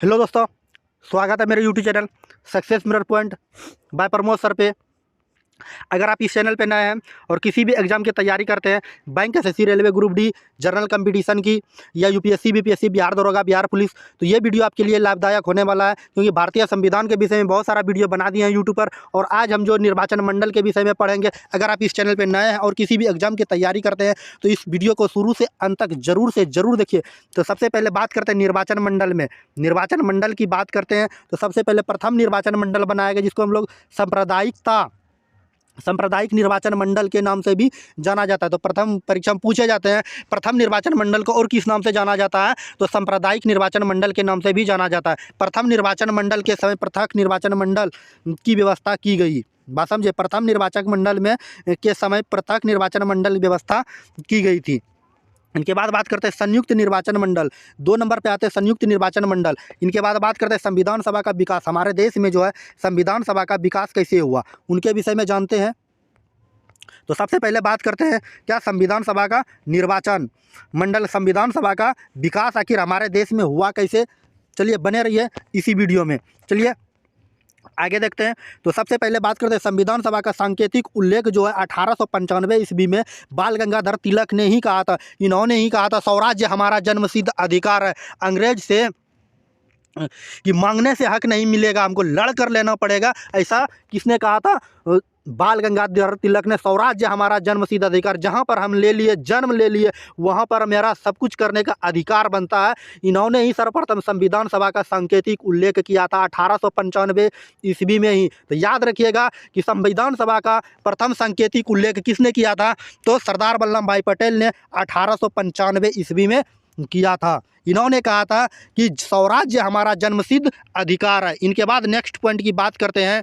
Hello दोस्तों, स्वागत है मेरे YouTube channel success mirror point by Pramod sir पे। अगर आप इस चैनल पे नए हैं और किसी भी एग्ज़ाम की तैयारी करते हैं, bank, SSC, railway, group D, general competition की या यूपीएससी, बीपीएससी, बिहार दरोगा, बिहार पुलिस, तो ये वीडियो आपके लिए लाभदायक होने वाला है, क्योंकि भारतीय संविधान के विषय में बहुत सारा वीडियो बना दिए हैं यूट्यूब पर। और आज हम जो निर्वाचन मंडल के विषय में पढ़ेंगे। अगर आप इस चैनल पर नए हैं और किसी भी एग्ज़ाम की तैयारी करते हैं तो इस वीडियो को शुरू से अंत तक जरूर से ज़रूर देखिए। तो सबसे पहले बात करते हैं निर्वाचन मंडल में। निर्वाचन मंडल की बात करते हैं तो सबसे पहले प्रथम निर्वाचन मंडल बनाया गया, जिसको हम लोग सांप्रदायिक निर्वाचन मंडल के नाम से भी जाना जाता है। तो प्रथम परीक्षा में पूछे जाते हैं प्रथम निर्वाचन मंडल को और किस नाम से जाना जाता है, तो सांप्रदायिक निर्वाचन मंडल के नाम से भी जाना जाता है। प्रथम निर्वाचन मंडल के समय पृथक निर्वाचन मंडल की व्यवस्था की गई। बात समझे, प्रथम निर्वाचन मंडल में के समय पृथक निर्वाचन मंडल व्यवस्था की गई थी। इनके बाद बात करते हैं संयुक्त निर्वाचन मंडल, 2 नंबर पे आते हैं संयुक्त निर्वाचन मंडल। इनके बाद बात करते हैं संविधान सभा का विकास। हमारे देश में जो है संविधान सभा का विकास कैसे हुआ, उनके विषय में जानते हैं। तो सबसे पहले बात करते हैं क्या संविधान सभा का निर्वाचन मंडल, संविधान सभा का विकास आखिर हमारे देश में हुआ कैसे। चलिए बने रहिए इसी वीडियो में। चलिए आगे देखते हैं। तो सबसे पहले बात करते हैं संविधान सभा का सांकेतिक उल्लेख जो है 1895 ईस्वी में बाल गंगाधर तिलक ने ही कहा था। इन्होंने ही कहा था स्वराज्य हमारा जन्मसिद्ध अधिकार है, अंग्रेज से कि मांगने से हक नहीं मिलेगा, हमको लड़ कर लेना पड़ेगा। ऐसा किसने कहा था? बाल गंगाधर तिलक ने। स्वराज्य हमारा जन्मसिद्ध अधिकार, जहाँ पर हम ले लिए, जन्म ले लिए, वहाँ पर मेरा सब कुछ करने का अधिकार बनता है। इन्होंने ही सर्वप्रथम संविधान सभा का सांकेतिक उल्लेख किया था 1895 ईस्वी में ही। तो याद रखिएगा कि संविधान सभा का प्रथम सांकेतिक उल्लेख किसने किया था, तो सरदार वल्लभ भाई पटेल ने 1895 ईस्वी में किया था। इन्होंने कहा था कि स्वराज्य हमारा जन्मसिद्ध अधिकार है। इनके बाद नेक्स्ट पॉइंट की बात करते हैं,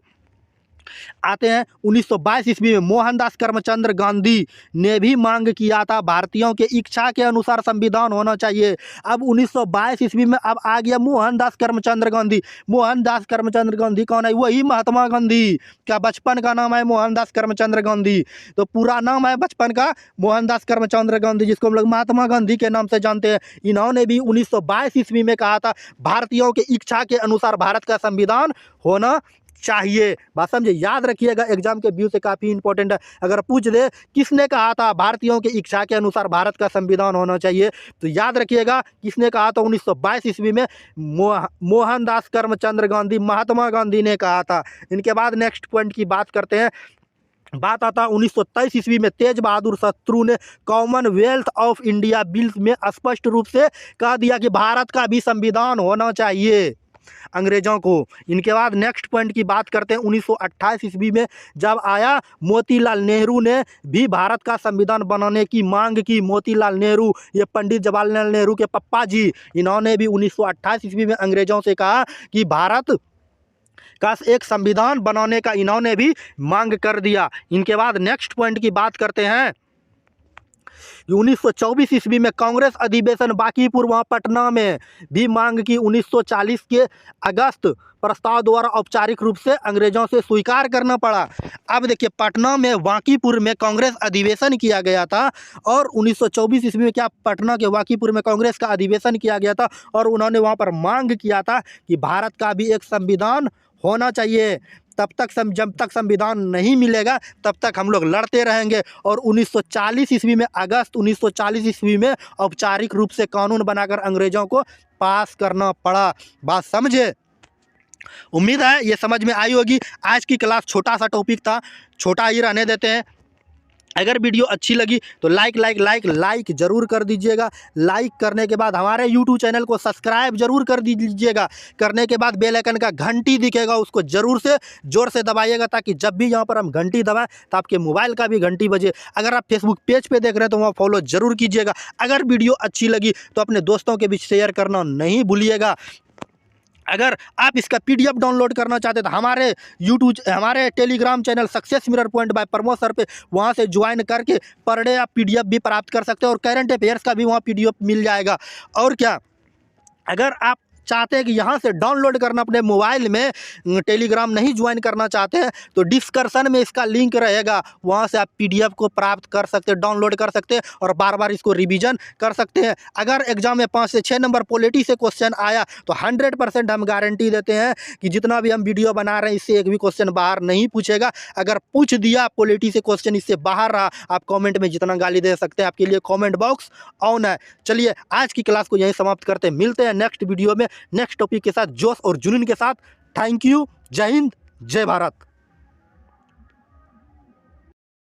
आते हैं 1922 ईस्वी में मोहनदास करमचंद गांधी ने भी मांग किया था भारतीयों के इच्छा के अनुसार संविधान होना चाहिए। अब 1922 ईस्वी में अब आ गया मोहनदास करमचंद गांधी। मोहनदास करमचंद गांधी कौन है? वही महात्मा गांधी। क्या बचपन का नाम है मोहनदास करमचंद गांधी? तो पूरा नाम है बचपन का मोहनदास करमचंद गांधी, जिसको हम लोग महात्मा गांधी के नाम से जानते हैं। इन्होंने भी 1922 ईस्वी में कहा था भारतीयों के इच्छा के अनुसार भारत का संविधान होना चाहिए। बात समझे, याद रखिएगा, एग्जाम के व्यू से काफ़ी इंपॉर्टेंट है। अगर पूछ दे किसने कहा था भारतीयों की इच्छा के अनुसार भारत का संविधान होना चाहिए, तो याद रखिएगा किसने कहा था। 1922 ईस्वी में मोहनदास करमचंद गांधी, महात्मा गांधी ने कहा था। इनके बाद नेक्स्ट पॉइंट की बात करते हैं। बात आता 1923 ईस्वी में तेज बहादुर शत्रु ने कॉमनवेल्थ ऑफ इंडिया बिल में स्पष्ट रूप से कह दिया कि भारत का भी संविधान होना चाहिए अंग्रेजों को। इनके बाद नेक्स्ट पॉइंट की बात करते हैं 1928 ईस्वी में जब आया, मोतीलाल नेहरू ने भी भारत का संविधान बनाने की मांग की। मोतीलाल नेहरू, ये पंडित जवाहरलाल नेहरू के पप्पा जी, इन्होंने भी 1928 ईस्वी में अंग्रेजों से कहा कि भारत का एक संविधान बनाने का इन्होंने भी मांग कर दिया। इनके बाद नेक्स्ट पॉइंट की बात करते हैं 1924 ईस्वी में कांग्रेस अधिवेशन बांकीपुर वहाँ पटना में भी मांग की। 1940 के अगस्त प्रस्ताव द्वारा औपचारिक रूप से अंग्रेजों से स्वीकार करना पड़ा। अब देखिए, पटना में वाकीपुर में कांग्रेस अधिवेशन किया गया था, और 1924 ईस्वी में क्या पटना के वाकीपुर में कांग्रेस का अधिवेशन किया गया था, और उन्होंने वहाँ पर मांग किया था कि भारत का भी एक संविधान होना चाहिए। जब तक संविधान नहीं मिलेगा तब तक हम लोग लड़ते रहेंगे। और 1940 ईस्वी में, अगस्त 1940 ईस्वी में औपचारिक रूप से कानून बनाकर अंग्रेजों को पास करना पड़ा। बात समझे? उम्मीद है ये समझ में आई होगी। आज की क्लास छोटा सा टॉपिक था, छोटा ही रहने देते हैं। अगर वीडियो अच्छी लगी तो लाइक ज़रूर कर दीजिएगा। लाइक करने के बाद हमारे यूट्यूब चैनल को सब्सक्राइब जरूर कर दीजिएगा। करने के बाद बेल आइकन का घंटी दिखेगा, उसको ज़रूर से ज़ोर से दबाइएगा, ताकि जब भी यहाँ पर हम घंटी दबाएं तो आपके मोबाइल का भी घंटी बजे। अगर आप फेसबुक पेज पे देख रहे हैं तो वहाँ फॉलो ज़रूर कीजिएगा। अगर वीडियो अच्छी लगी तो अपने दोस्तों के बीच शेयर करना नहीं भूलिएगा। अगर आप इसका पीडीएफ डाउनलोड करना चाहते हैं तो हमारे Telegram channel success mirror point by Pramod sir पे वहाँ से ज्वाइन करके पर डे आप पीडीएफ भी प्राप्त कर सकते हैं, और करंट अफेयर्स का भी वहाँ पीडीएफ मिल जाएगा। और क्या, अगर आप चाहते हैं कि यहाँ से डाउनलोड करना अपने मोबाइल में, टेलीग्राम नहीं ज्वाइन करना चाहते हैं तो डिस्क्रिप्शन में इसका लिंक रहेगा, वहाँ से आप PDF को प्राप्त कर सकते हैं, डाउनलोड कर सकते हैं और बार बार इसको रिवीजन कर सकते हैं। अगर एग्जाम में 5 से 6 नंबर पॉलिटी से क्वेश्चन आया तो 100% हम गारंटी देते हैं कि जितना भी हम वीडियो बना रहे हैं इससे एक भी क्वेश्चन बाहर नहीं पूछेगा। अगर पूछ दिया पॉलिटी से क्वेश्चन इससे बाहर रहा, आप कमेंट में जितना गाली दे सकते हैं, आपके लिए कमेंट बॉक्स ऑन है। चलिए आज की क्लास को यहीं समाप्त करते हैं, मिलते हैं नेक्स्ट वीडियो में नेक्स्ट टॉपिक के साथ जोश और जुनून के साथ। थैंक यू, जय हिंद, जय भारत।